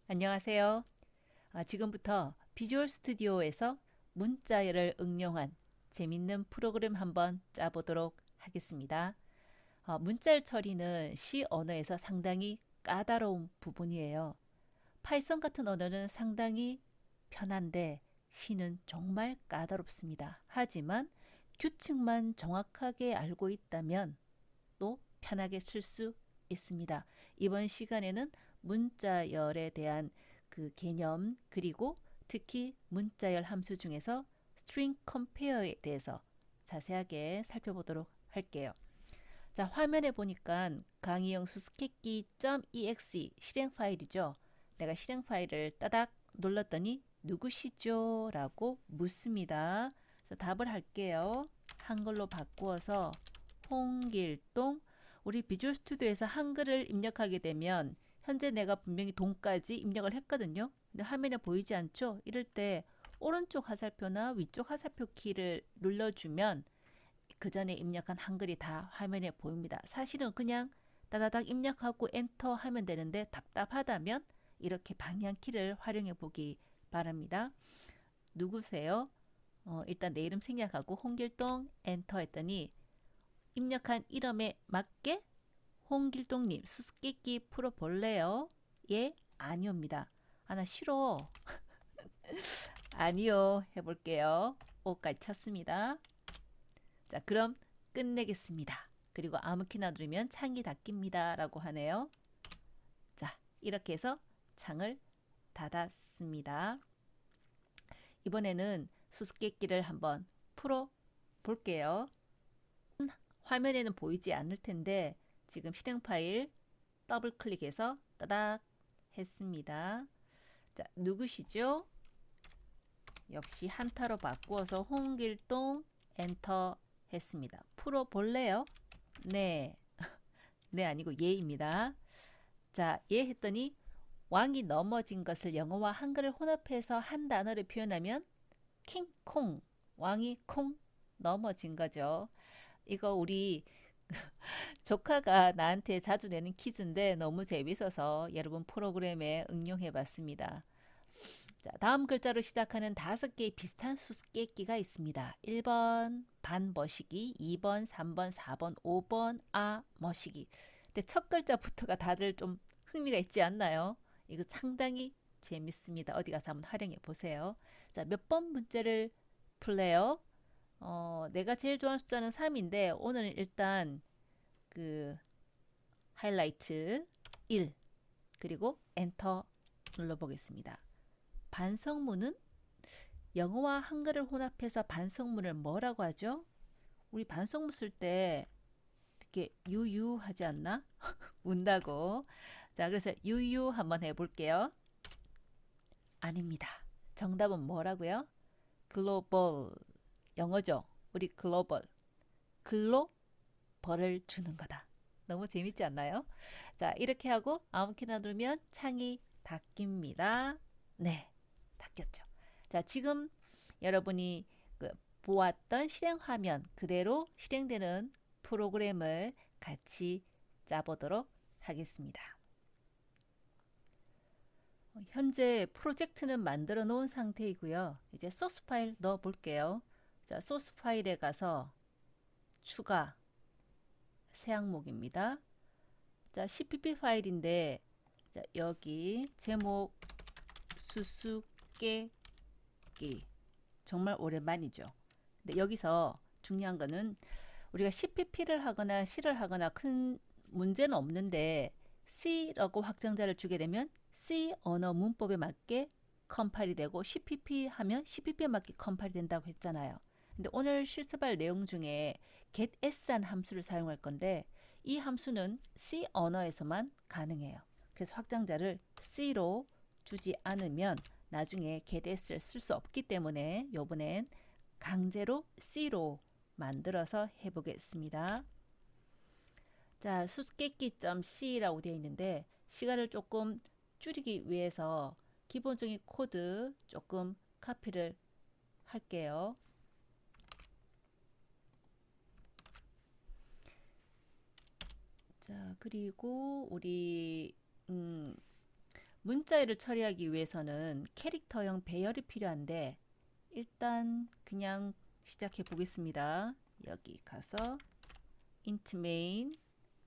안녕하세요. 지금부터 비주얼 스튜디오에서 문자열을 응용한 재밌는 프로그램 한번 짜보도록 하겠습니다. 문자열 처리는 C 언어에서 상당히 까다로운 부분이에요. 파이썬 같은 언어는 상당히 편한데 C는 정말 까다롭습니다. 하지만 규칙만 정확하게 알고 있다면 또 편하게 쓸 수 있습니다. 이번 시간에는 문자열에 대한 그 개념 그리고 특히 문자열 함수 중에서 string compare에 대해서 자세하게 살펴보도록 할게요. 자, 화면에 보니까 강의용 수수께끼.exe 실행 파일이죠. 내가 실행 파일을 따닥 눌렀더니 누구시죠? 라고 묻습니다. 그래서 답을 할게요. 한글로 바꾸어서 홍길동. 우리 비주얼 스튜디오에서 한글을 입력하게 되면 현재 내가 분명히 동까지 입력을 했거든요. 근데 화면에 보이지 않죠? 이럴 때 오른쪽 화살표나 위쪽 화살표 키를 눌러주면 그 전에 입력한 한글이 다 화면에 보입니다. 사실은 그냥 따다닥 입력하고 엔터 하면 되는데 답답하다면 이렇게 방향키를 활용해 보기 바랍니다. 누구세요? 일단 내 이름 생략하고 홍길동 엔터 했더니 입력한 이름에 맞게 홍길동님 수수께끼 풀어볼래요? 예? 아니오입니다. 나 싫어. 아니요. 해볼게요. 오까지 쳤습니다. 자, 그럼 끝내겠습니다. 그리고 아무 키나 누르면 창이 닫힙니다. 라고 하네요. 자, 이렇게 해서 창을 닫았습니다. 이번에는 수수께끼를 한번 풀어 볼게요. 화면에는 보이지 않을 텐데 지금 실행 파일 더블 클릭해서 따닥 했습니다. 자, 누구시죠? 역시 한타로 바꾸어서 홍길동 엔터 했습니다. 풀어 볼래요? 네. 네 아니고 예입니다. 자, 예 했더니 왕이 넘어진 것을 영어와 한글을 혼합해서 한 단어를 표현하면 킹콩. 왕이 콩 넘어진 거죠. 이거 우리 조카가 나한테 자주 내는 퀴즈인데 너무 재밌어서 여러분 프로그램에 응용해 봤습니다. 자, 다음 글자로 시작하는 5개의 비슷한 수수께끼가 있습니다. 1번 반 머시기, 2번, 3번, 4번, 5번 머시기. 근데 첫 글자부터가 다들 좀 흥미가 있지 않나요? 이거 상당히 재밌습니다. 어디 가서 한번 활용해 보세요. 자, 몇 번 문제를 풀래요? 내가 제일 좋아하는 숫자는 3인데 오늘은 일단 그 하이라이트 1 그리고 엔터 눌러보겠습니다. 반성문은 영어와 한글을 혼합해서 반성문을 뭐라고 하죠? 우리 반성문 쓸 때 이렇게 유유 하지 않나? 운다고. 자, 그래서 유유 한번 해볼게요. 아닙니다. 정답은 뭐라고요? 글로벌. 영어죠. 우리 글로벌. 글로벌을 주는 거다. 너무 재밌지 않나요? 자, 이렇게 하고 아무 키나 누르면 창이 닫힙니다. 네, 닫혔죠. 자, 지금 여러분이 그 보았던 실행 화면 그대로 실행되는 프로그램을 같이 짜보도록 하겠습니다. 현재 프로젝트는 만들어 놓은 상태이고요. 이제 소스 파일 넣어 볼게요. 자, 소스 파일에 가서 추가 새 항목입니다. 자, cpp 파일인데 자, 여기 제목 수수께끼 정말 오랜만이죠. 근데 여기서 중요한 거는 우리가 cpp를 하거나 C를 하거나 큰 문제는 없는데 C라고 확정자를 주게 되면 C 언어 문법에 맞게 컴파일이 되고 cpp 하면 cpp에 맞게 컴파일이 된다고 했잖아요. 근데 오늘 실습할 내용 중에 getS라는 함수를 사용할 건데 이 함수는 C 언어에서만 가능해요. 그래서 확장자를 C로 주지 않으면 나중에 getS를 쓸 수 없기 때문에 요번엔 강제로 C로 만들어서 해보겠습니다. 자, 수수께끼.c라고 되어 있는데 시간을 조금 줄이기 위해서 기본적인 코드 조금 카피를 할게요. 자, 그리고 우리 문자열을 처리하기 위해서는 캐릭터형 배열이 필요한데 일단 그냥 시작해 보겠습니다. 여기 가서 int main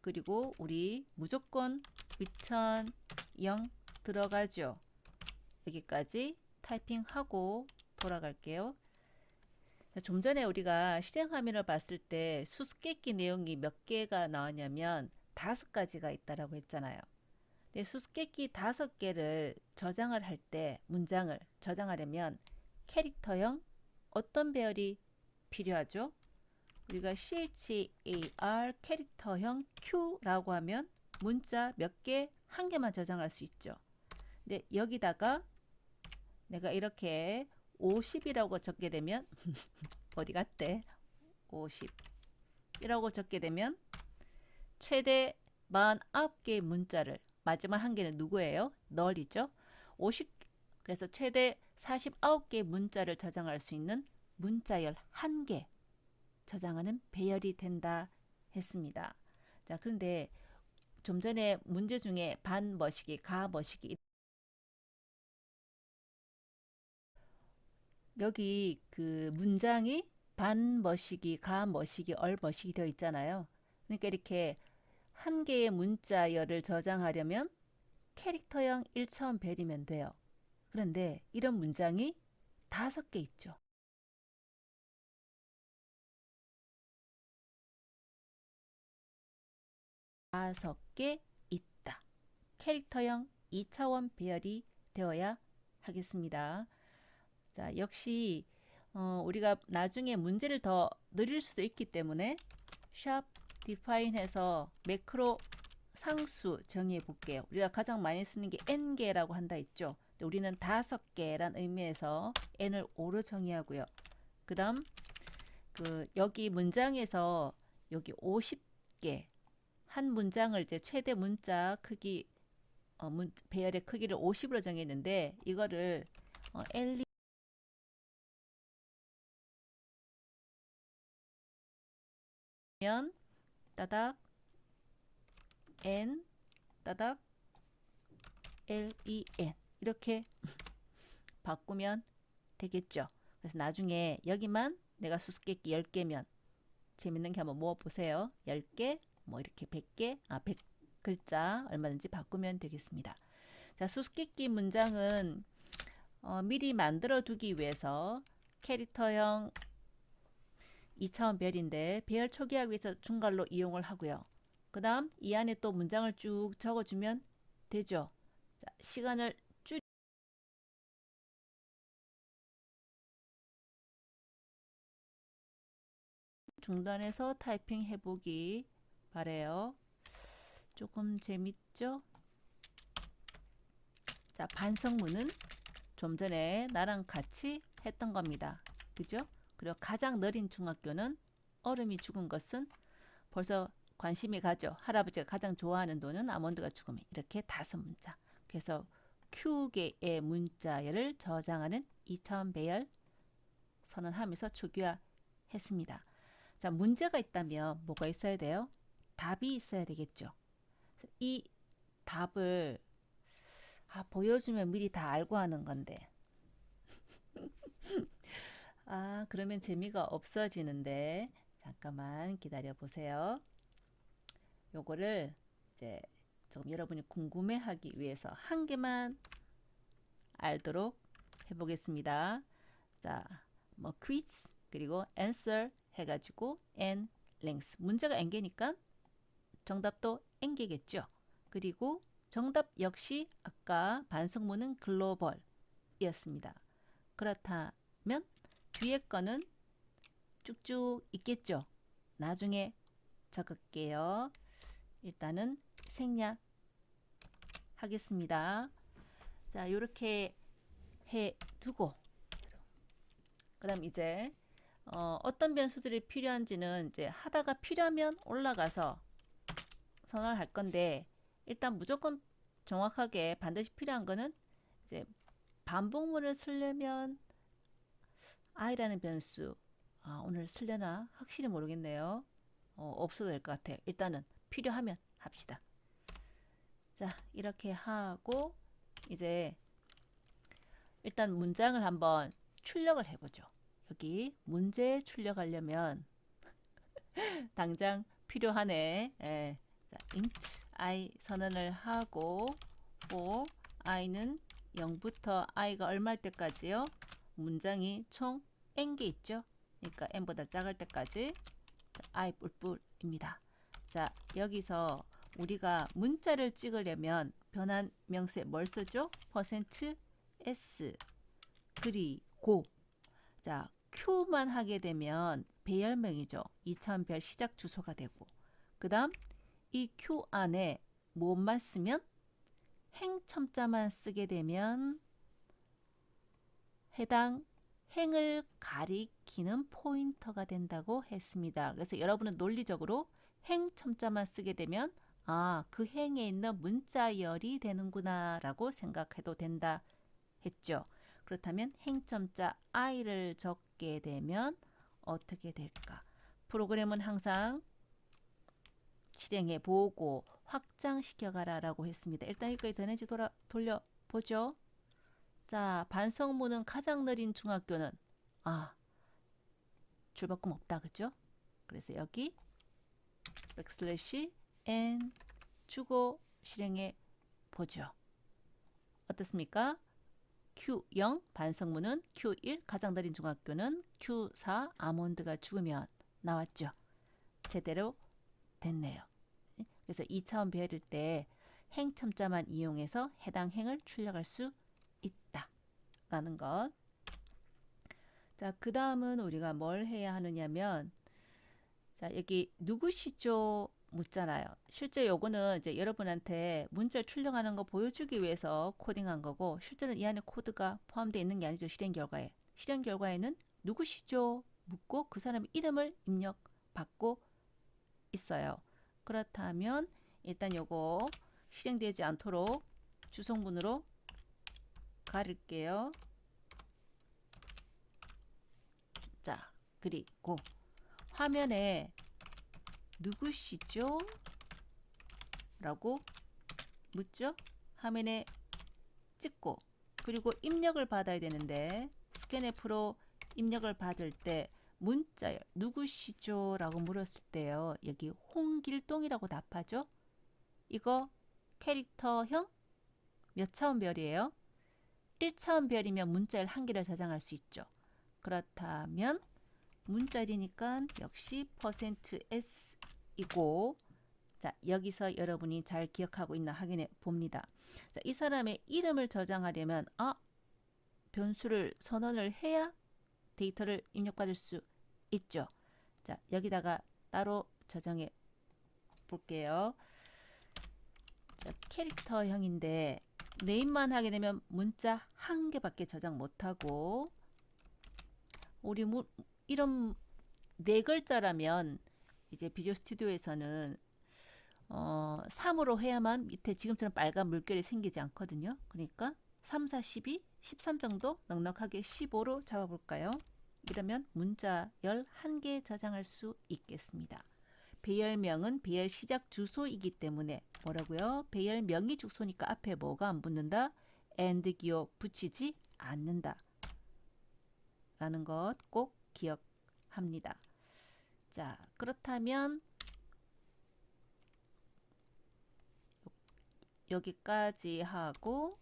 그리고 우리 무조건 return 0 들어가죠. 여기까지 타이핑하고 돌아갈게요. 좀 전에 우리가 실행 화면을 봤을 때 수수께끼 내용이 몇 개가 나왔냐면 5가지가 있다라고 했잖아요. 근데 수수께끼 5개를 저장을 할 때 문장을 저장하려면 캐릭터형 어떤 배열이 필요하죠? 우리가 char 캐릭터형 q라고 하면 문자 몇 개, 한 개만 저장할 수 있죠. 근데 여기다가 내가 이렇게 50이라고 적게 되면 어디 갔대? 50이라고 적게 되면 최대 49개의 문자를 마지막 한 개는 누구예요? 널이죠. 50 그래서 최대 49개의 문자를 저장할 수 있는 문자열 1개 저장하는 배열이 된다 했습니다. 자, 그런데 좀 전에 문제 중에 반 머시기, 가 머시기 여기 그 문장이 반 머시기, 가 머시기, 얼 머시기 되어 있잖아요. 그러니까 이렇게 한 개의 문자열을 저장하려면 캐릭터형 1차원 벨이면 돼요. 그런데 이런 문장이 5개 있죠. 5개 있다. 캐릭터형 2차원 배열이 되어야 하겠습니다. 자, 역시 우리가 나중에 문제를 더 늘릴 수도 있기 때문에 샵 define 해서 매크로 상수 정의해 볼게요. 우리가 가장 많이 쓰는 게 n개라고 한다 했죠. 우리는 5개란 의미에서 n을 5로 정의하고요. 그 다음 여기 문장에서 여기 50개 한 문장을 이제 최대 문자 크기 배열의 크기를 50으로 정했는데 이거를 L 면 따닥 n 따닥 len 이렇게 바꾸면 되겠죠. 그래서 나중에 여기만 내가 수수께끼 10개면 재밌는 게 한번 모아 보세요. 10개 뭐 이렇게 100개 100글자 얼마든지 바꾸면 되겠습니다. 자, 수수께끼 문장은 미리 만들어 두기 위해서 캐릭터형 2차원 배열인데 배열 초기화하기 위해서 중괄로 이용을 하고요. 그 다음 이 안에 또 문장을 쭉 적어주면 되죠. 자, 시간을 중단해서 타이핑 해보기 바래요. 조금 재밌죠? 자, 반성문은 좀 전에 나랑 같이 했던 겁니다. 그죠? 그리고 가장 느린 중학교는 얼음이 죽은 것은 벌써 관심이 가죠. 할아버지가 가장 좋아하는 돈은 아몬드가 죽으면 이렇게 5문자. 그래서 Q개의 문자열을 저장하는 2차원 배열 선언하면서 초기화했습니다. 자, 문제가 있다면 뭐가 있어야 돼요? 답이 있어야 되겠죠. 이 답을 보여주면 미리 다 알고 하는 건데 그러면 재미가 없어지는데 잠깐만 기다려 보세요. 요거를 이제 좀 여러분이 궁금해하기 위해서 한 개만 알도록 해보겠습니다. 자, 뭐 quiz 그리고 answer 해가지고 n length 문제가 n개니까 정답도 n개겠죠. 그리고 정답 역시 아까 반성문은 글로벌이었습니다. 그렇다면 뒤에 거는 쭉쭉 있겠죠. 나중에 적을게요. 일단은 생략하겠습니다. 자, 이렇게 해두고 그 다음 이제 어떤 변수들이 필요한지는 이제 하다가 필요하면 올라가서 선언할 건데 일단 무조건 정확하게 반드시 필요한 거는 이제 반복문을 쓰려면 i라는 변수 오늘 쓰려나 확실히 모르겠네요. 없어도 될 것 같아요. 일단은 필요하면 합시다. 자, 이렇게 하고 이제 일단 문장을 한번 출력을 해보죠. 여기 문제 출력하려면 당장 필요하네. 예. 자, int i 선언을 하고 for i는 0부터 i가 얼마일 때까지요? 문장이 총 n개 있죠? 그러니까 n보다 작을 때까지 i 뿔뿔입니다. 자, 여기서 우리가 문자를 찍으려면 변환 명세 뭘 쓰죠? %s 그리고 자, Q만 하게 되면 배열명이죠. 2000별 시작 주소가 되고 그 다음 이 Q 안에 뭐만 쓰면 행첨자만 쓰게 되면 해당 행을 가리키는 포인터가 된다고 했습니다. 그래서 여러분은 논리적으로 행첨자만 쓰게 되면 아, 그 행에 있는 문자열이 되는구나 라고 생각해도 된다 했죠. 그렇다면 행첨자 i를 적게 되면 어떻게 될까? 프로그램은 항상 실행해 보고 확장시켜가라 라고 했습니다. 일단 여기까지 되는지 돌려보죠. 자, 반성문은 가장 느린 중학교는 줄바꿈 없다. 그죠? 그래서 여기 백슬래시 n 주고 실행해 보죠. 어떻습니까? Q0 반성문은 Q1 가장 느린 중학교는 Q4 아몬드가 죽으면 나왔죠. 제대로 됐네요. 그래서 2차원 배열일 때 행첨자만 이용해서 해당 행을 출력할 수 있다 라는 것. 자, 그 다음은 우리가 뭘 해야 하느냐면 자, 여기 누구시죠? 묻잖아요. 실제 요거는 이제 여러분한테 문자를 출력하는 거 보여주기 위해서 코딩한 거고 실제는 이 안에 코드가 포함되어 있는 게 아니죠. 실행 결과에. 실행 결과에는 누구시죠? 묻고 그 사람의 이름을 입력받고 있어요. 그렇다면 일단 요거 실행되지 않도록 주성분으로 가릴게요. 자, 그리고 화면에 누구시죠? 라고 묻죠. 화면에 찍고 그리고 입력을 받아야 되는데 스캔F로 입력을 받을 때 문자열 누구시죠? 라고 물었을 때요. 여기 홍길동이라고 답하죠. 이거 캐릭터형 몇 차원 별이에요? 1차원 별이면 문자열 한 개를 저장할 수 있죠. 그렇다면 문자열이니까 역시 %s이고 자, 여기서 여러분이 잘 기억하고 있나 확인해 봅니다. 자, 이 사람의 이름을 저장하려면 변수를 선언을 해야 데이터를 입력받을 수 있죠. 자, 여기다가 따로 저장해 볼게요. 자, 캐릭터형인데 네임만 하게 되면 문자 한 개밖에 저장 못하고 우리 이름 네 글자라면 이제 비주얼 스튜디오에서는 3으로 해야만 밑에 지금처럼 빨간 물결이 생기지 않거든요. 그러니까 3, 4, 12, 13 정도 넉넉하게 15로 잡아볼까요? 이러면 문자 11개 저장할 수 있겠습니다. 배열명은 배열 시작 주소이기 때문에 뭐라고요? 배열명이 주소니까 앞에 뭐가 안 붙는다? and 기호 붙이지 않는다. 라는 것 꼭 기억합니다. 자, 그렇다면 여기까지 하고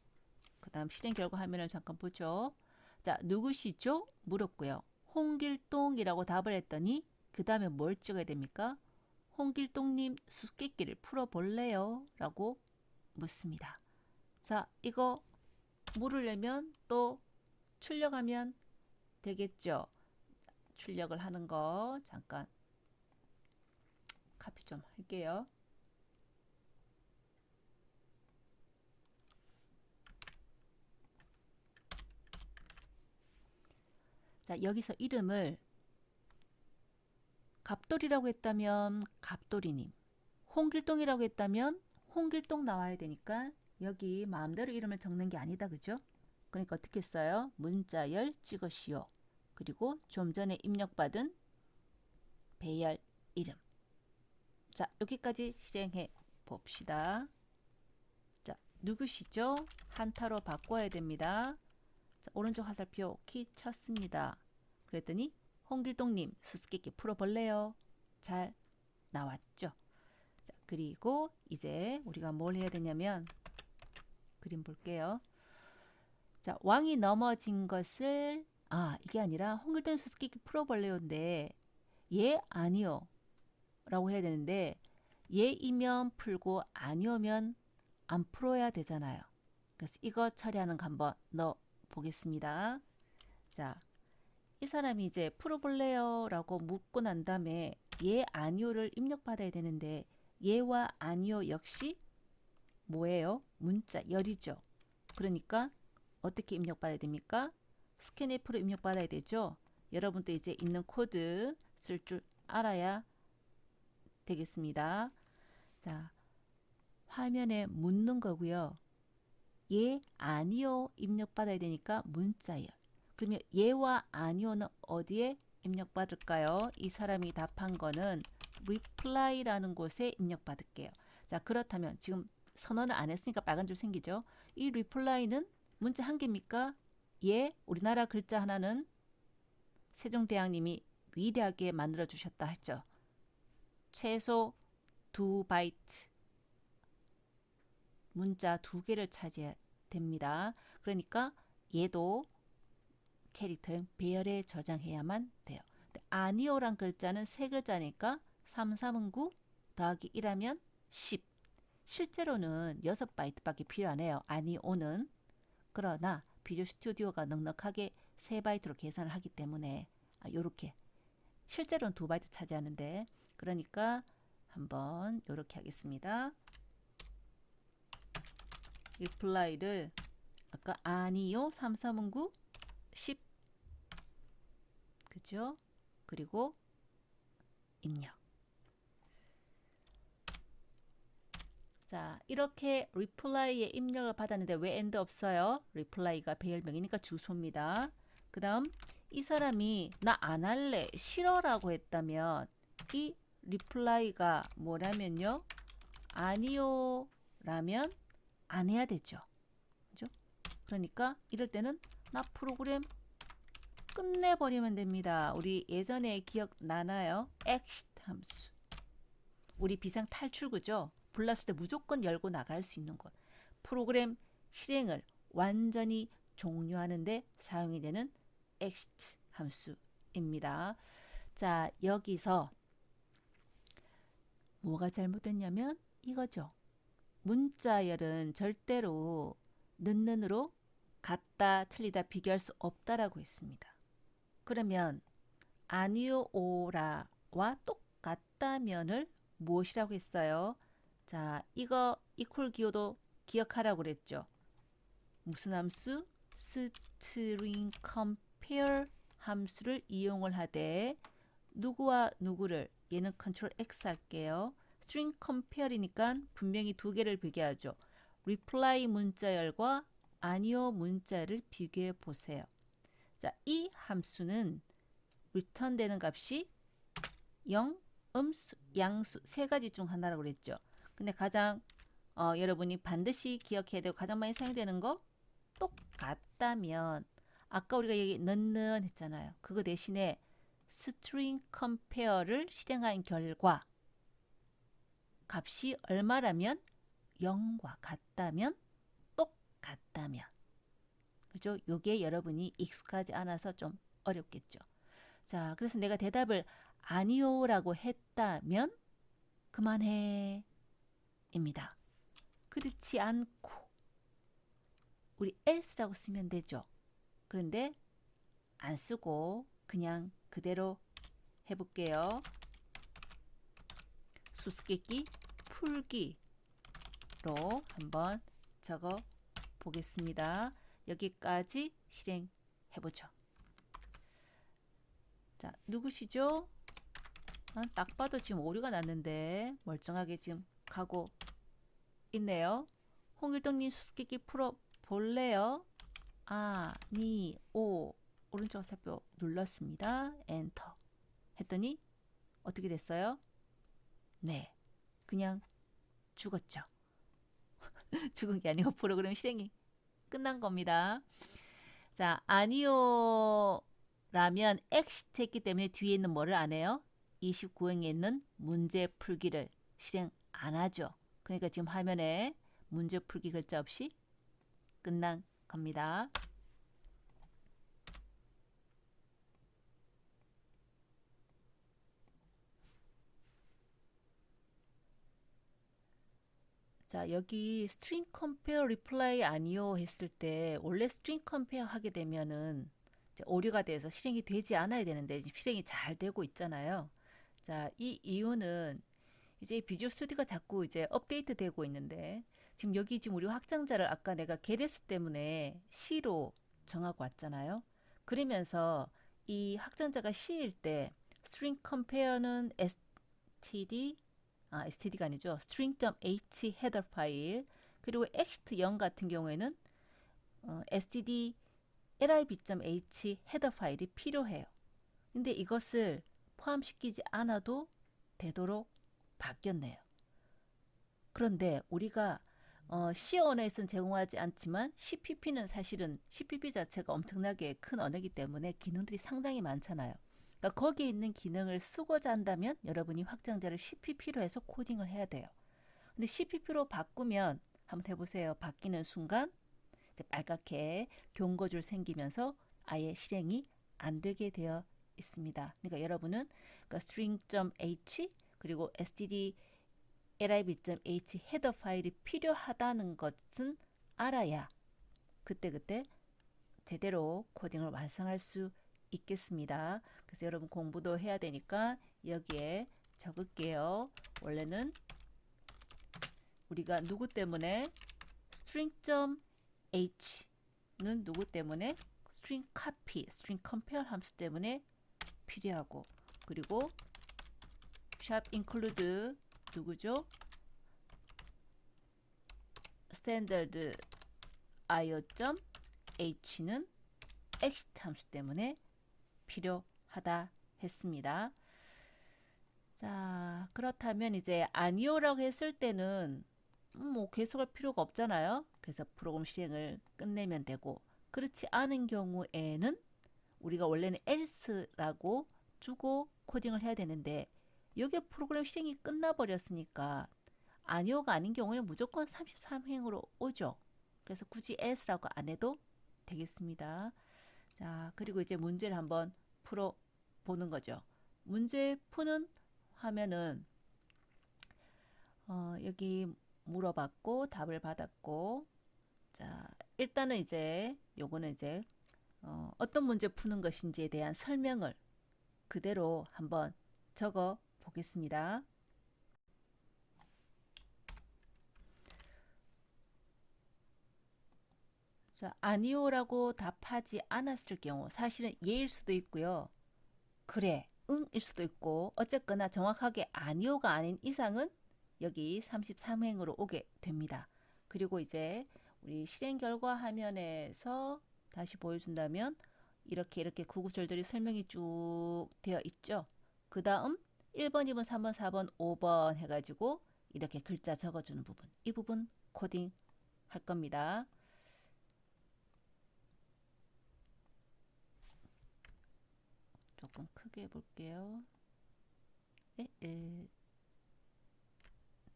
그 다음 실행 결과 화면을 잠깐 보죠. 자, 누구시죠? 물었고요. 홍길동이라고 답을 했더니 그 다음에 뭘 찍어야 됩니까? 홍길동님 수수께끼를 풀어볼래요? 라고 묻습니다. 자, 이거 물으려면 또 출력하면 되겠죠. 출력을 하는 거 잠깐 카피 좀 할게요. 자, 여기서 이름을 갑돌이라고 했다면 갑돌이님, 홍길동이라고 했다면 홍길동 나와야 되니까 여기 마음대로 이름을 적는 게 아니다. 그죠? 그러니까 어떻게 써요? 문자열 찍으시오. 그리고 좀 전에 입력받은 배열 이름. 자, 여기까지 실행해 봅시다. 자, 누구시죠? 한타로 바꿔야 됩니다. 자, 오른쪽 화살표 키 쳤습니다. 그랬더니 홍길동님 수수께끼 풀어볼래요? 잘 나왔죠. 자, 그리고 이제 우리가 뭘 해야 되냐면 그림 볼게요. 자, 왕이 넘어진 것을 이게 아니라 홍길동 수수께끼 풀어볼래요인데 예 아니요 라고 해야 되는데 예이면 풀고 아니오면 안 풀어야 되잖아요. 그래서 이거 처리하는 거 한번 넣어 보겠습니다. 자, 이 사람이 이제 풀어볼래요? 라고 묻고 난 다음에 예, 아니오를 입력받아야 되는데 예와 아니오 역시 뭐예요? 문자, 열이죠. 그러니까 어떻게 입력받아야 됩니까? 스캔F로 입력받아야 되죠. 여러분도 이제 있는 코드 쓸 줄 알아야 되겠습니다. 자, 화면에 묻는 거고요. 예, 아니요 입력받아야 되니까 문자열. 그러면 예와 아니오는 어디에 입력받을까요? 이 사람이 답한 거는 reply라는 곳에 입력받을게요. 자, 그렇다면 지금 선언을 안 했으니까 빨간 줄 생기죠. 이 reply는 문자 한 개입니까? 예, 우리나라 글자 하나는 세종대왕님이 위대하게 만들어 주셨다 했죠. 최소 2바이트 문자 2개를 차지해야 됩니다. 그러니까 얘도 캐릭터형 배열에 저장해야만 돼요. 아니오란 글자는 세 글자니까 3, 3은 9 더하기 1하면 10. 실제로는 6바이트밖에 필요 안 해요. 아니오는. 그러나 비주얼 스튜디오가 넉넉하게 3바이트로 계산을 하기 때문에 요렇게 실제로는 2바이트 차지하는데 그러니까 한번 요렇게 하겠습니다. reply를 아까 아니요 3, 3은 9 10 그죠? 그리고 입력. 자, 이렇게 reply에 입력을 받았는데 왜 end 없어요? reply가 배열명이니까 주소입니다. 그 다음 이 사람이 나 안 할래 싫어라고 했다면 이 reply가 뭐라면요? 아니요 라면 안 해야 되죠. 그죠? 그러니까 이럴 때는 나 프로그램 끝내버리면 됩니다. 우리 예전에 기억나나요? exit 함수. 우리 비상 탈출구죠. 불났을 때 무조건 열고 나갈 수 있는 곳. 프로그램 실행을 완전히 종료하는데 사용이 되는 exit 함수입니다. 자, 여기서 뭐가 잘못됐냐면 이거죠. 문자열은 절대로 는으로 같다, 틀리다 비교할 수 없다라고 했습니다. 그러면 아니요, 오라와 똑같다면을 무엇이라고 했어요? 자, 이거 이퀄 기호도 기억하라고 그랬죠. 무슨 함수? string compare 함수를 이용을 하되 누구와 누구를 얘는 컨트롤 X 할게요. string compare이니까 분명히 두 개를 비교하죠. reply 문자열과 아니요 문자를 비교해 보세요. 자, 이 함수는 return 되는 값이 0, 음수, 양수 세 가지 중 하나라고 그랬죠. 근데 가장 여러분이 반드시 기억해야 되고 가장 많이 사용되는 거 똑같다면 아까 우리가 여기 넣는 했잖아요. 그거 대신에 string compare를 실행한 결과 값이 얼마라면 0과 같다면 똑같다면 그죠? 요게 여러분이 익숙하지 않아서 좀 어렵겠죠. 자, 그래서 내가 대답을 아니요라고 했다면 그만해 입니다. 그렇지 않고 우리 else라고 쓰면 되죠. 그런데 안 쓰고 그냥 그대로 해볼게요. 수수께끼 풀기로 한번 적어 보겠습니다. 여기까지 실행해보죠. 자, 누구시죠? 딱 봐도 지금 오류가 났는데 멀쩡하게 지금 가고 있네요. 홍길동님 수수께끼 풀어 볼래요? 니, 오 오른쪽 화살표 눌렀습니다. 엔터 했더니 어떻게 됐어요? 네, 그냥 죽었죠. 죽은 게 아니고 프로그램 실행이 끝난 겁니다. 자, 아니요라면 exit 했기 때문에 뒤에 있는 뭐를 안 해요? 29행에 있는 문제 풀기를 실행 안 하죠. 그러니까 지금 화면에 문제 풀기 글자 없이 끝난 겁니다. 자, 여기 string compare reply 아니요 했을 때 원래 string compare 하게 되면은 이제 오류가 돼서 실행이 되지 않아야 되는데 지금 실행이 잘 되고 있잖아요. 자, 이 이유는 이제 비주얼 스튜디오가 자꾸 이제 업데이트 되고 있는데 지금 여기 지금 우리 확장자를 아까 내가 게레스 때문에 C로 정하고 왔잖아요. 그러면서 이 확장자가 C일 때 string compare는 std가 아니죠. string.h 헤더 파일 그리고 ext 0 같은 경우에는 std lib.h 헤더 파일이 필요해요. 근데 이것을 포함시키지 않아도 되도록 바뀌었네요. 그런데 우리가 C 언어에서는 제공하지 않지만 CPP는 사실은 CPP 자체가 엄청나게 큰 언어이기 때문에 기능들이 상당히 많잖아요. 그러니까 거기에 있는 기능을 쓰고자 한다면 여러분이 확장자를 CPP로 해서 코딩을 해야 돼요. 근데 CPP로 바꾸면 한번 해보세요. 바뀌는 순간 이제 빨갛게 경고줄 생기면서 아예 실행이 안 되게 되어 있습니다. 그러니까 여러분은 그러니까 string.h 그리고 std lib.h 헤더 파일이 필요하다는 것은 알아야 그때그때 제대로 코딩을 완성할 수 있겠습니다. 그래서 여러분 공부도 해야 되니까 여기에 적을게요. 원래는 우리가 누구 때문에 string.h는 누구 때문에 string copy, string compare 함수 때문에 필요하고 그리고 sharp include 누구죠? standard io.h는 exit 함수 때문에 필요하다 했습니다. 자, 그렇다면 이제 아니오라고 했을 때는 뭐 계속할 필요가 없잖아요. 그래서 프로그램 실행을 끝내면 되고 그렇지 않은 경우에는 우리가 원래는 else라고 주고 코딩을 해야 되는데 여기에 프로그램 실행이 끝나버렸으니까 아니오가 아닌 경우에는 무조건 33행으로 오죠. 그래서 굳이 else라고 안 해도 되겠습니다. 자, 그리고 이제 문제를 한번 풀어보는 거죠. 문제 푸는 화면은 여기 물어봤고 답을 받았고 자, 일단은 이제 요거는 이제 어떤 문제 푸는 것인지에 대한 설명을 그대로 한번 적어 보겠습니다. 자, 아니오라고 답하지 않았을 경우 사실은 예일 수도 있고요. 그래, 응일 수도 있고 어쨌거나 정확하게 아니오가 아닌 이상은 여기 33행으로 오게 됩니다. 그리고 이제 우리 실행 결과 화면에서 다시 보여준다면 이렇게 구구절절히 설명이 쭉 되어 있죠. 그 다음 1번, 2번, 3번, 4번, 5번 해가지고 이렇게 글자 적어주는 부분 이 부분 코딩 할 겁니다. 조금 크게 해볼게요.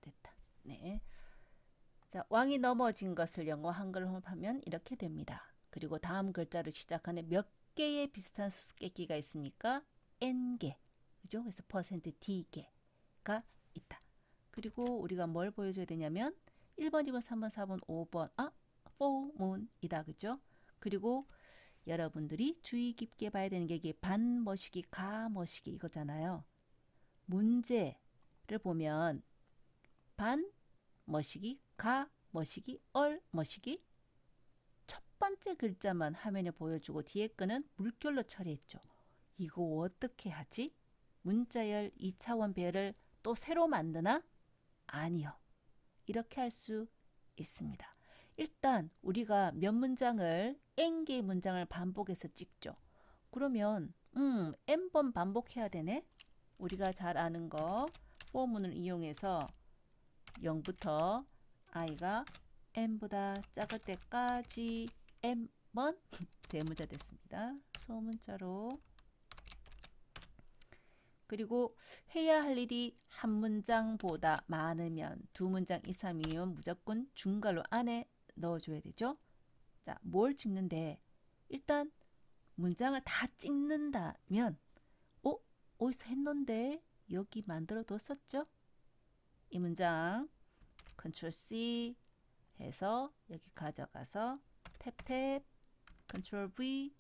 됐다. 네. 자, 왕이 넘어진 것을 영어 한글로 하면 이렇게 됩니다. 그리고 다음 글자를 시작하는 몇 개의 비슷한 수수께끼가 있으니까 n개. 그죠? 그래서 %d개가 있다. 그리고 우리가 뭘 보여줘야 되냐면 1번, 2번, 3번, 4번, 5번. 포문이다. 그죠? 그리고 여러분들이 주의 깊게 봐야 되는 게 이게 반 머시기, 가 머시기 이거잖아요. 문제를 보면 반 머시기, 가 머시기, 얼 머시기 첫 번째 글자만 화면에 보여주고 뒤에 거는 물결로 처리했죠. 이거 어떻게 하지? 문자열 2차원 배열을 또 새로 만드나? 아니요. 이렇게 할 수 있습니다. 일단 우리가 몇 문장을 n개의 문장을 반복해서 찍죠. 그러면 n번 반복해야 되네. 우리가 잘 아는 거 포문을 이용해서 0부터 i가 n보다 작을 때까지 n번 대문자 됐습니다. 소문자로. 그리고 해야 할 일이 한 문장보다 많으면, 두 문장 이상이면 무조건 중괄호 안에 넣어줘야 되죠. 자, 뭘 찍는데, 일단 문장을 다 찍는다면 어디서 했는데 여기 만들어 뒀었죠. 이 문장 컨트롤 C 해서 여기 가져가서 탭탭 컨트롤 V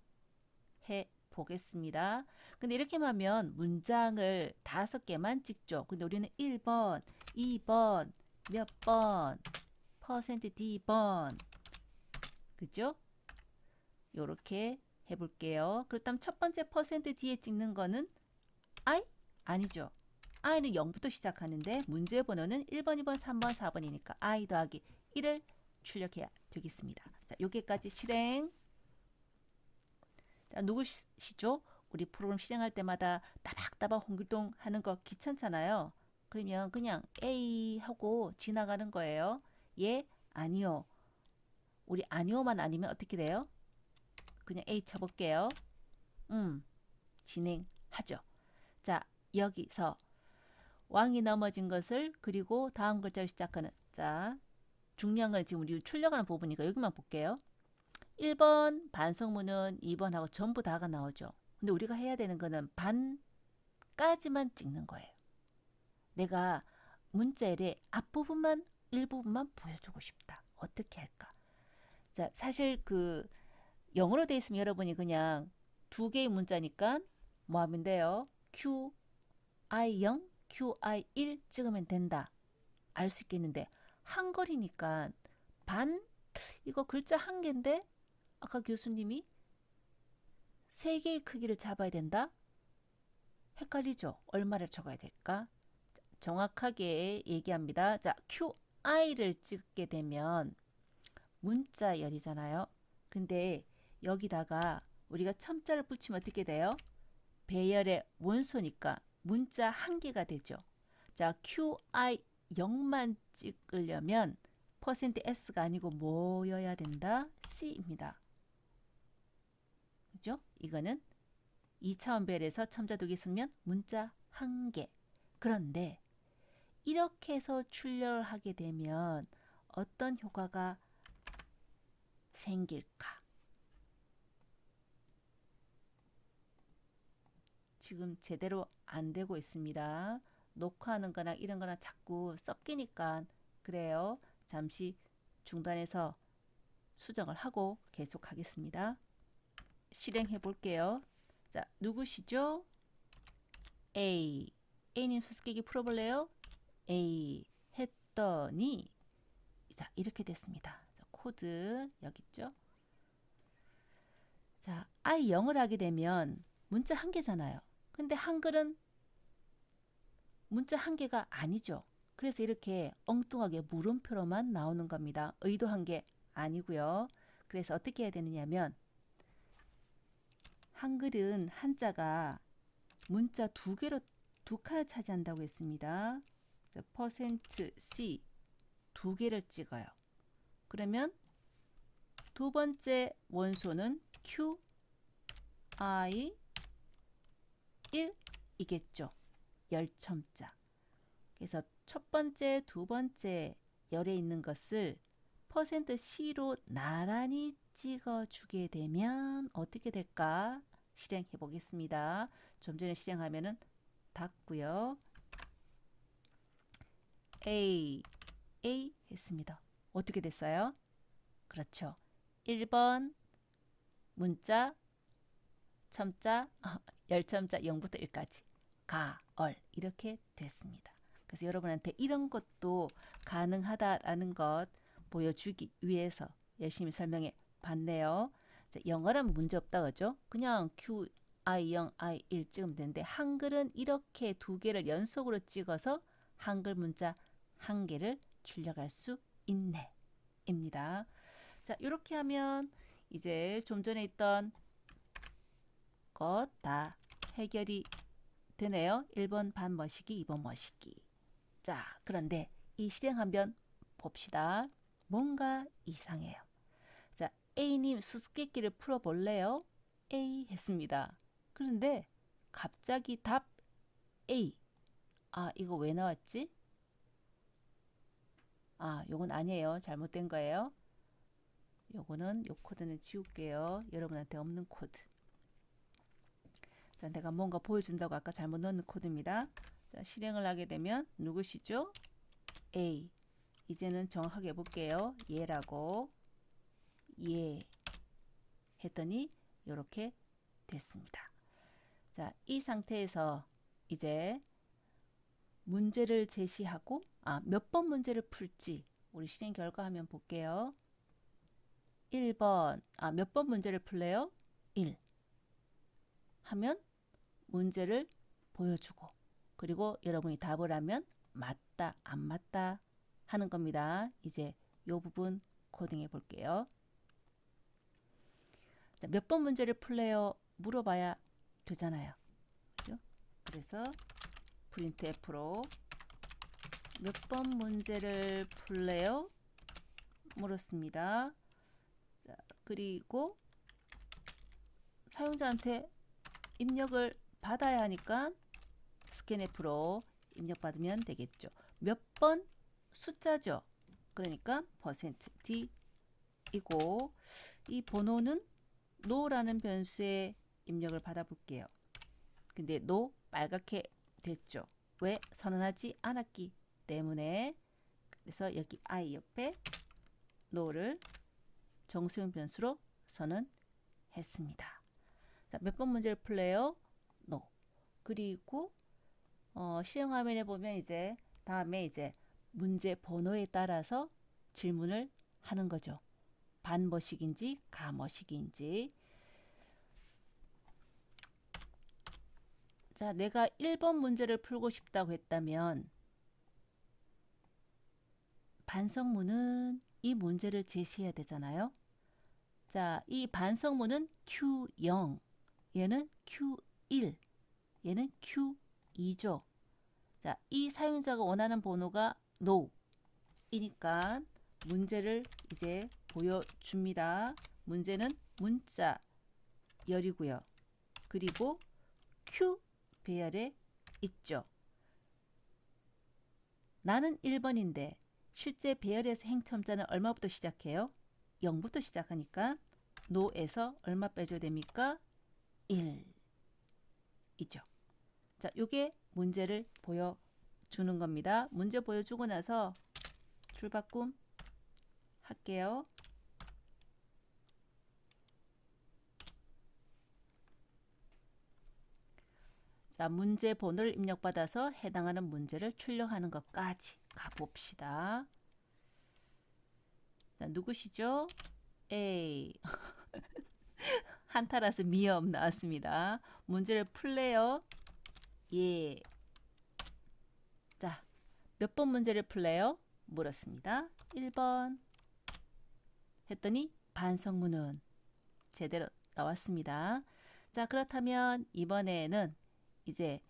해 보겠습니다. 근데 이렇게만 하면 문장을 5개만 찍죠. 근데 우리는 1번, 2번, 몇 번, 퍼센트 D번, 그죠? 요렇게 해볼게요. 그렇다면 첫 번째 퍼센트 D에 찍는 거는 I? 아니죠. I는 0부터 시작하는데 문제 번호는 1번, 2번, 3번, 4번이니까 I 더하기 1을 출력해야 되겠습니다. 자, 여기까지 실행. 자, 누구시죠? 우리 프로그램 실행할 때마다 따박따박 홍길동 하는 거 귀찮잖아요. 그러면 그냥 A 하고 지나가는 거예요. 예? 아니요. 우리 아니요만 아니면 어떻게 돼요? 그냥 A 쳐볼게요. 진행하죠. 자, 여기서 왕이 넘어진 것을 그리고 다음 글자를 시작하는, 자, 중요한 건 지금 우리 출력하는 부분이니까 여기만 볼게요. 1번 반성문은 2번하고 전부 다가 나오죠. 근데 우리가 해야 되는 거는 반까지만 찍는 거예요. 내가 문자의 앞부분만, 일부분만 보여주고 싶다. 어떻게 할까? 자, 사실 그 영어로 돼 있으면 여러분이 그냥 2개의 문자니까 뭐 하면 돼요? QI0, QI1 찍으면 된다. 알 수 있겠는데 한글이니까 반, 이거 글자 1개인데 아까 교수님이 3개의 크기를 잡아야 된다? 헷갈리죠? 얼마를 적어야 될까? 정확하게 얘기합니다. 자, QI를 찍게 되면 문자열이잖아요. 근데 여기다가 우리가 첨자를 붙이면 어떻게 돼요? 배열의 원소니까 문자 1개가 되죠. 자, QI 0만 찍으려면 %S가 아니고 뭐여야 된다? C입니다. 그죠? 이거는 2차원 배열에서 첨자 2개 쓰면 문자 1개. 그런데 이렇게 해서 출력을 하게 되면 어떤 효과가 생길까? 지금 제대로 안 되고 있습니다. 녹화하는 거나 이런 거나 자꾸 섞이니까 그래요. 잠시 중단해서 수정을 하고 계속 하겠습니다. 실행해 볼게요. 자, 누구시죠? A. A님 수수께끼 풀어볼래요? A 했더니, 자, 이렇게 됐습니다. 자, 코드 여기 있죠? 자, I 0을 하게 되면 문자 1개잖아요. 근데 한글은 문자 1개가 아니죠. 그래서 이렇게 엉뚱하게 물음표로만 나오는 겁니다. 의도한 게 아니고요. 그래서 어떻게 해야 되느냐면 한글은 한자가 문자 2개로 2칸을 차지한다고 했습니다. %C 2개를 찍어요. 그러면 두 번째 원소는 QI 1이겠죠. 열첨자. 그래서 첫 번째, 두 번째 열에 있는 것을 %C로 나란히 찍어주게 되면 어떻게 될까? 실행해 보겠습니다. 좀 전에 실행하면은 닫고요. A 했습니다. 어떻게 됐어요? 그렇죠. 1번 문자 첨자 열첨자 0부터 1까지 가얼 이렇게 됐습니다. 그래서 여러분한테 이런 것도 가능하다라는 것 보여주기 위해서 열심히 설명해 봤네요. 자, 영어라면 문제 없다 그죠? 그냥 QI0, I1 찍으면 되는데 한글은 이렇게 2개를 연속으로 찍어서 한글 문자 1개를 출력할 수 있네 입니다. 자, 이렇게 하면 이제 좀 전에 있던 것 다 해결이 되네요. 1번 반 머시기, 2번 머시기. 자, 그런데 이 실행하면 봅시다. 뭔가 이상해요. 자, A님 수수께끼를 풀어볼래요? A 했습니다. 그런데 갑자기 답 A. 아, 이거 왜 나왔지? 아, 요건 아니에요. 잘못된 거예요. 요거는 요 코드는 지울게요. 여러분한테 없는 코드. 자, 내가 뭔가 보여준다고 아까 잘못 넣은 코드입니다. 자, 실행을 하게 되면 누구시죠? A. 이제는 정확하게 볼게요. 얘라고 예 했더니 이렇게 됐습니다. 자, 이 상태에서 이제 문제를 제시하고 몇 번 문제를 풀지 우리 실행 결과 화면 볼게요. 1번 몇 번 문제를 풀래요? 1 하면 문제를 보여주고 그리고 여러분이 답을 하면 맞다 안 맞다 하는 겁니다. 이제 이 부분 코딩해 볼게요. 몇 번 문제를 풀래요? 물어봐야 되잖아요. 그죠? 그래서 printf로 몇 번 문제를 풀래요? 물었습니다. 자, 그리고 사용자한테 입력을 받아야 하니까 scanf로 입력받으면 되겠죠. 몇 번 숫자죠. 그러니까 %d 이고 이 번호는 no라는 변수에 입력을 받아볼게요. 근데 no 빨갛게 됐죠. 왜? 선언하지 않았기 때문에. 그래서 여기 i 옆에 no를 정수용 변수로 선언했습니다. 자, 몇 번 문제를 풀래요? no. 그리고 실행 화면에 보면 이제 다음에 이제 문제 번호에 따라서 질문을 하는 거죠. 반머식인지 가머식인지. 자, 내가 1번 문제를 풀고 싶다고 했다면 반성문은 이 문제를 제시해야 되잖아요. 자, 이 반성문은 Q0, 얘는 Q1, 얘는 Q2죠. 자, 이 사용자가 원하는 번호가 no 이니까 문제를 이제 보여줍니다. 문제는 문자 열이고요. 그리고 Q 배열에 있죠. 나는 1번인데 실제 배열에서 행첨자는 얼마부터 시작해요? 0부터 시작하니까 no에서 얼마 빼줘야 됩니까? 1이죠. 자, 요게 문제를 보여주는 겁니다. 문제 보여주고 나서 줄바꿈 할게요. 자, 문제 번호를 입력받아서 해당하는 문제를 출력하는 것까지 가봅시다. 자, 누구시죠? A. 한타라서 미역 나왔습니다. 문제를 풀래요? 예. 자, 몇 번 문제를 풀래요? 물었습니다. 1번 했더니 반성문은 제대로 나왔습니다. 자, 그렇다면 이번에는 이제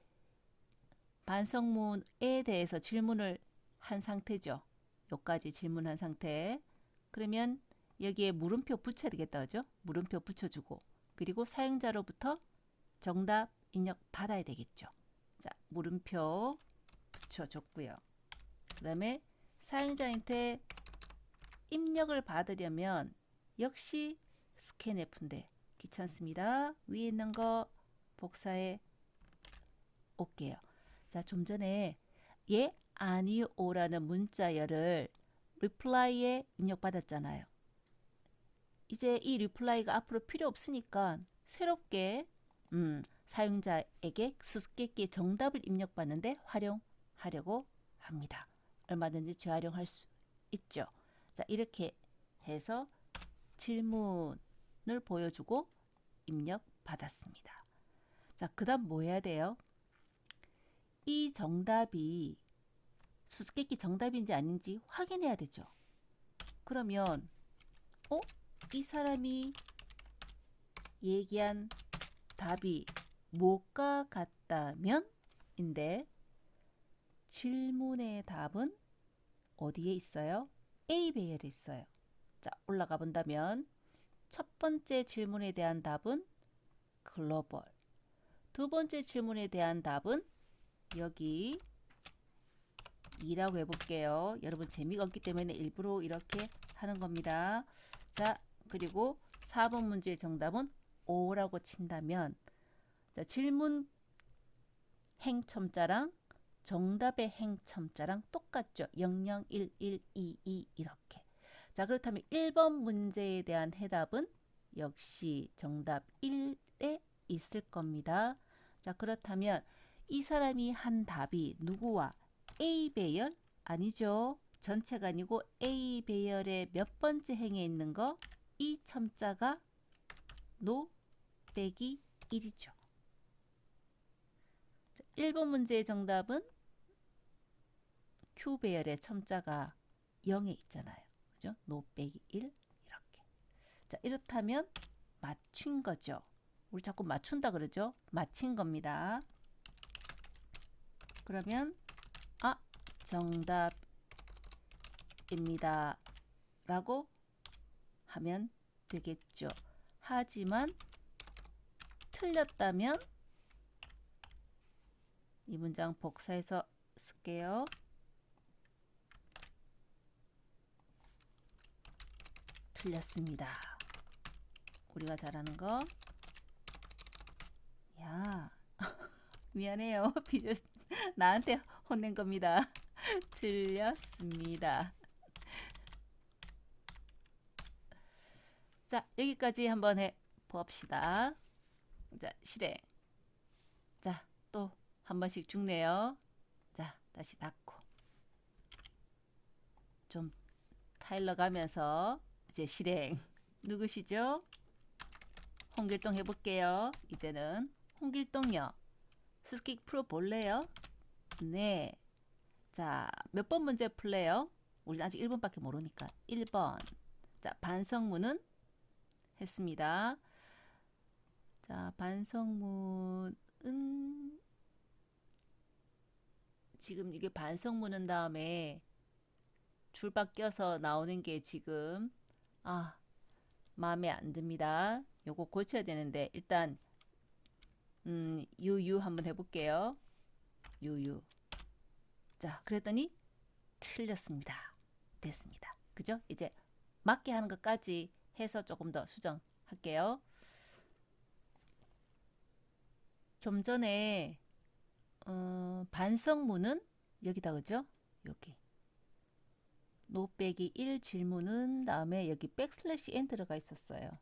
반성문에 대해서 질문을 한 상태죠. 여기까지 질문한 상태. 그러면 여기에 물음표 붙여야 되겠다. 그죠? 물음표 붙여주고 그리고 사용자로부터 정답 입력 받아야 되겠죠. 자, 물음표 붙여줬고요. 그 다음에 사용자한테 입력을 받으려면 역시 scanf인데 귀찮습니다. 위에 있는 거 복사해 올게요. 자, 좀 전에 예, 아니오라는 문자열을 reply에 입력받았잖아요. 이제 이 reply가 앞으로 필요 없으니까 새롭게 사용자에게 수수께끼의 정답을 입력받는데 활용하려고 합니다. 얼마든지 재활용할 수 있죠. 자, 이렇게 해서 질문을 보여주고 입력받았습니다. 자, 그 다음 뭐 해야 돼요? 이 정답이 수수께끼 정답인지 아닌지 확인해야 되죠. 그러면 이 사람이 얘기한 답이 뭐가 같다면 인데 질문의 답은 어디에 있어요? A 배열이 있어요. 자, 올라가 본다면 첫 번째 질문에 대한 답은 글로벌. 두 번째 질문에 대한 답은 여기 2라고 해볼게요. 여러분 재미가 없기 때문에 일부러 이렇게 하는 겁니다. 자, 그리고 4번 문제의 정답은 5라고 친다면 자, 질문 행첨자랑 정답의 행첨자랑 똑같죠. 001122 이렇게. 자, 그렇다면 1번 문제에 대한 해답은 역시 정답 1에 있을 겁니다. 자, 그렇다면 이 사람이 한 답이 누구와 A 배열? 아니죠. 전체가 아니고 A 배열의 몇 번째 행에 있는 거? 이 첨자가 노 빼기 1이죠. 1번 문제의 정답은 Q 배열의 첨자가 0에 있잖아요. 그죠? 노 빼기 1 이렇게. 자, 이렇다면 맞춘 거죠. 우리 자꾸 맞춘다 그러죠? 맞힌 겁니다. 그러면 정답입니다 라고 하면 되겠죠. 하지만 틀렸다면 이 문장 복사해서 쓸게요. 틀렸습니다. 우리가 잘하는 거. 야, 미안해요. 비교 나한테 혼낸 겁니다. 틀렸습니다. 자, 여기까지 한번 해 봅시다. 자, 실행. 자, 또 한 번씩 죽네요. 자, 다시 닫고. 좀 타일러 가면서 이제 실행. 누구시죠? 홍길동 해볼게요. 이제는 홍길동요. 수수께끼 풀어볼래요? 네. 자, 몇 번 문제 풀래요? 우리 아직 1번밖에 모르니까. 1번. 자, 반성문은 했습니다. 자, 반성문은 지금 이게 반성문은 다음에 줄박 껴서 나오는 게 지금 마음에 안 듭니다. 요거 고쳐야 되는데 일단 유유 한번 해볼게요. 유유. 자, 그랬더니 틀렸습니다. 됐습니다. 그죠? 이제 맞게 하는 것까지 해서 조금 더 수정할게요. 좀 전에 반성문은 여기다 그죠? 여기 노 빼기 1 질문은 다음에 여기 백슬래시 n 들어가 있었어요.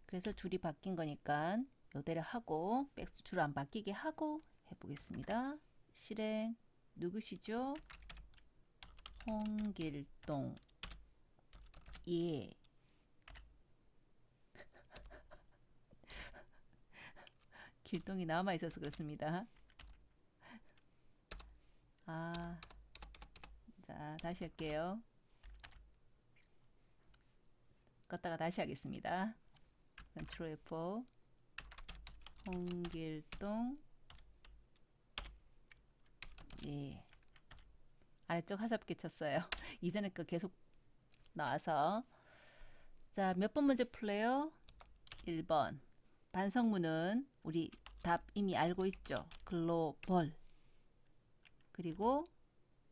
그래서 줄이 바뀐 거니까 요대로 하고 줄 안 바뀌게 하고 해보겠습니다. 실행. 누구시죠? 홍길동. 예. 길동이 남아 있어서 그렇습니다. 자, 다시 할게요. 껐다가 다시 하겠습니다. 컨트롤 F4. 홍길동. 예. 아래쪽 하섭게 쳤어요. 이전에 거 계속 나와서. 자, 몇 번 문제 풀래요? 1번. 반성문은 우리 답 이미 알고 있죠. 글로벌. 그리고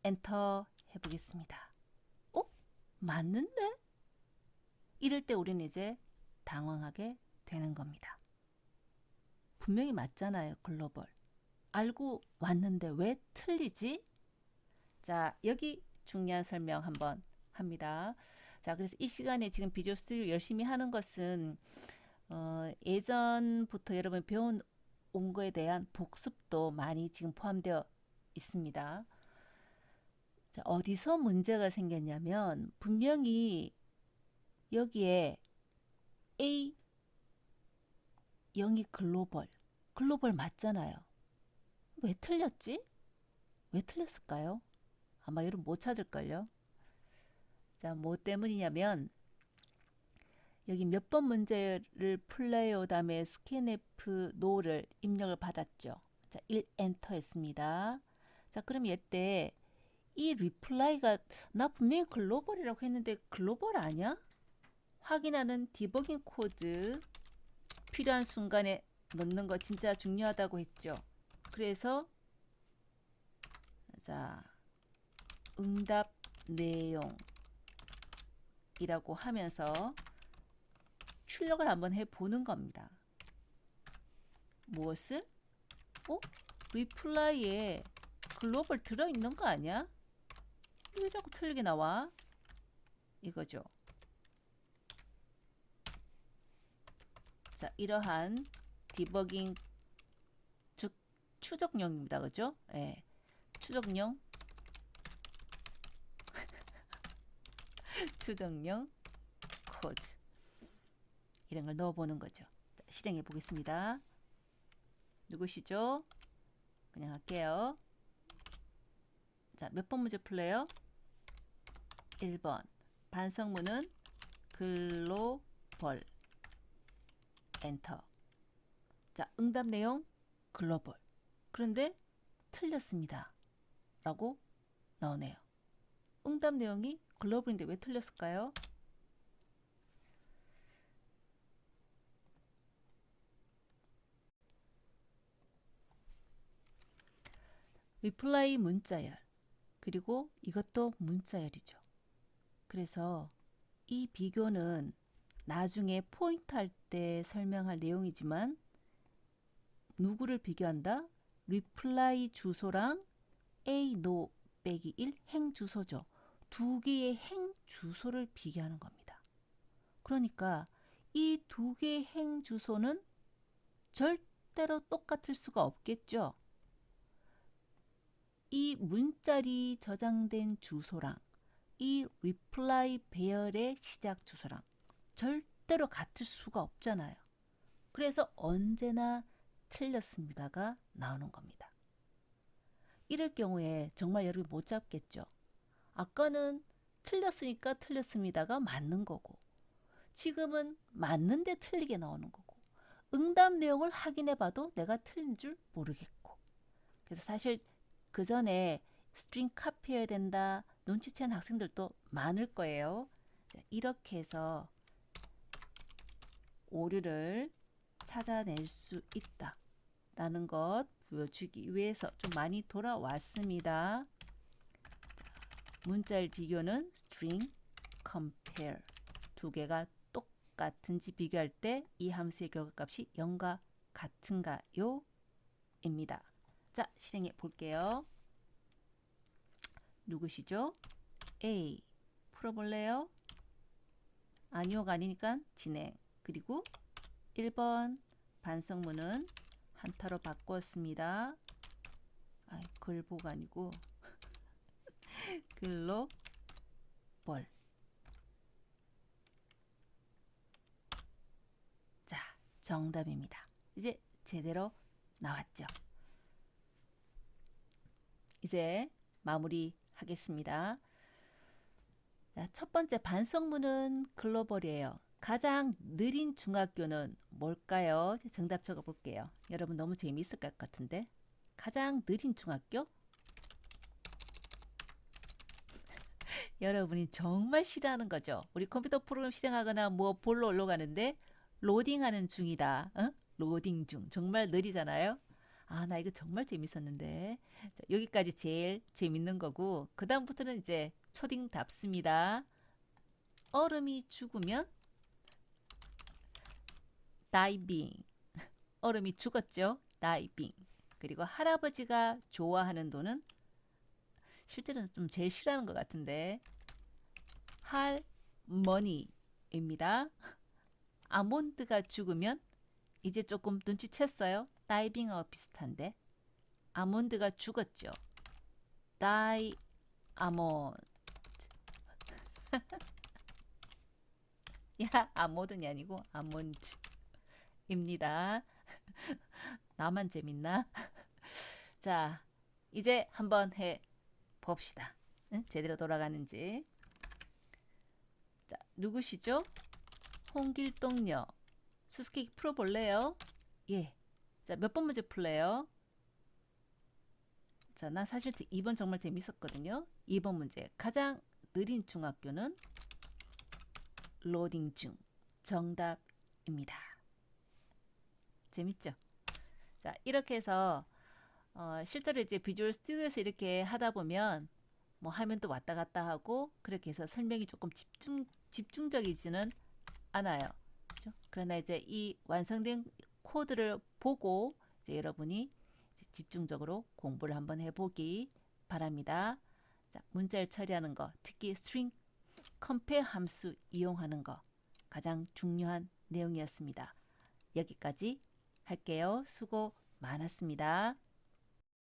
엔터 해보겠습니다. 맞는데? 이럴 때 우리는 이제 당황하게 되는 겁니다. 분명히 맞잖아요. 글로벌. 알고 왔는데 왜 틀리지? 자, 여기 중요한 설명 한번 합니다. 자, 그래서 이 시간에 지금 비주얼 스튜디오 열심히 하는 것은 예전부터 여러분 배운 온 거에 대한 복습도 많이 지금 포함되어 있습니다. 자, 어디서 문제가 생겼냐면 분명히 여기에 A 0이 글로벌 맞잖아요. 왜 틀렸지? 왜 틀렸을까요? 아마 여러분 못 찾을걸요. 자, 뭐 때문이냐면 여기 몇 번 문제를 풀래요 다음에 스캔F 노를 입력을 받았죠. 자, 1 엔터 했습니다. 자, 그럼 이때 이 리플라이가 나 분명히 글로벌이라고 했는데 글로벌 아니야? 확인하는 디버깅 코드 필요한 순간에 넣는 거 진짜 중요하다고 했죠. 그래서 자, 응답 내용이라고 하면서 출력을 한번 해보는 겁니다. 무엇을? 리플라이에 글로벌 들어있는 거 아니야? 왜 자꾸 틀리게 나와? 이거죠. 자, 이러한 디버깅, 즉 추적령입니다. 그죠? 예. 추적령 추적령 코드 이런 걸 넣어보는 거죠. 자, 실행해 보겠습니다. 누구시죠? 그냥 할게요. 자, 몇 번 문제 풀래요? 1번. 반성문은 글로벌. 엔터. 자, 응답 내용 글로벌. 그런데 틀렸습니다. 라고 나오네요. 응답 내용이 글로벌인데 왜 틀렸을까요? 리플라이 문자열. 그리고 이것도 문자열이죠. 그래서 이 비교는 나중에 포인트 할 때 설명할 내용이지만 누구를 비교한다? 리플라이 주소랑 A, no 빼기 1 행 주소죠. 두 개의 행 주소를 비교하는 겁니다. 그러니까 이 두 개의 행 주소는 절대로 똑같을 수가 없겠죠. 이 문자리 저장된 주소랑 이 reply 배열의 시작 주소랑 절대로 같을 수가 없잖아요. 그래서 언제나 틀렸습니다가 나오는 겁니다. 이럴 경우에 정말 여러분이 못 잡겠죠. 아까는 틀렸으니까 틀렸습니다가 맞는 거고 지금은 맞는데 틀리게 나오는 거고 응답 내용을 확인해 봐도 내가 틀린 줄 모르겠고 그래서 사실 그 전에 스트링 카피해야 된다 눈치챈 학생들도 많을 거예요. 이렇게 해서 오류를 찾아낼 수 있다 라는 것 보여주기 위해서 좀 많이 돌아왔습니다. 문자열 비교는 string compare 두 개가 똑같은지 비교할 때 이 함수의 결과값이 0과 같은가요? 입니다. 자, 실행해 볼게요. 누구시죠? A. 풀어볼래요? 아니오가 아니니까 진행. 그리고 1번 반성문은 한타로 바꿨습니다. 글보가 아니고 글로벌. 자, 정답입니다. 이제 제대로 나왔죠. 이제 마무리하겠습니다. 자, 첫 번째 반성문은 글로벌이에요. 가장 느린 중학교는 뭘까요? 정답 적어볼게요. 여러분 너무 재미있을 것 같은데 가장 느린 중학교? 여러분이 정말 싫어하는 거죠. 우리 컴퓨터 프로그램 실행하거나 뭐 볼로 올라가는데 로딩하는 중이다. 로딩 중. 정말 느리잖아요. 나 이거 정말 재밌었는데. 자, 여기까지 제일 재밌는 거고 그 다음부터는 이제 초딩답습니다. 얼음이 죽으면 다이빙. 얼음이 죽었죠. 다이빙. 그리고 할아버지가 좋아하는 돈은 실제로는 좀 제일 싫어하는 것 같은데 할머니입니다. 아몬드가 죽으면 이제 조금 눈치챘어요. 다이빙하고 비슷한데 아몬드가 죽었죠. 다이 아몬드. 야, 아몬드이 아니고 아몬드입니다. 나만 재밌나? 자, 이제 한번 해 봅시다. 응? 제대로 돌아가는지. 자, 누구시죠? 홍길동요. 수수께끼 풀어볼래요? 예. 자, 몇 번 문제 풀래요? 자, 나 사실 2번 정말 재밌었거든요. 2번 문제. 가장 느린 중학교는 로딩 중. 정답입니다. 재밌죠? 자, 이렇게 해서 실제로 이제 비주얼 스튜디오에서 이렇게 하다 보면 뭐 화면도 왔다 갔다 하고 그렇게 해서 설명이 조금 집중적이지는 않아요. 그렇죠? 그러나 이제 이 완성된 코드를 보고 이제 여러분이 이제 집중적으로 공부를 한번 해보기 바랍니다. 자, 문자를 처리하는 거, 특히 스트링 컴페어 함수 이용하는 거 가장 중요한 내용이었습니다. 여기까지 할게요. 수고 많았습니다.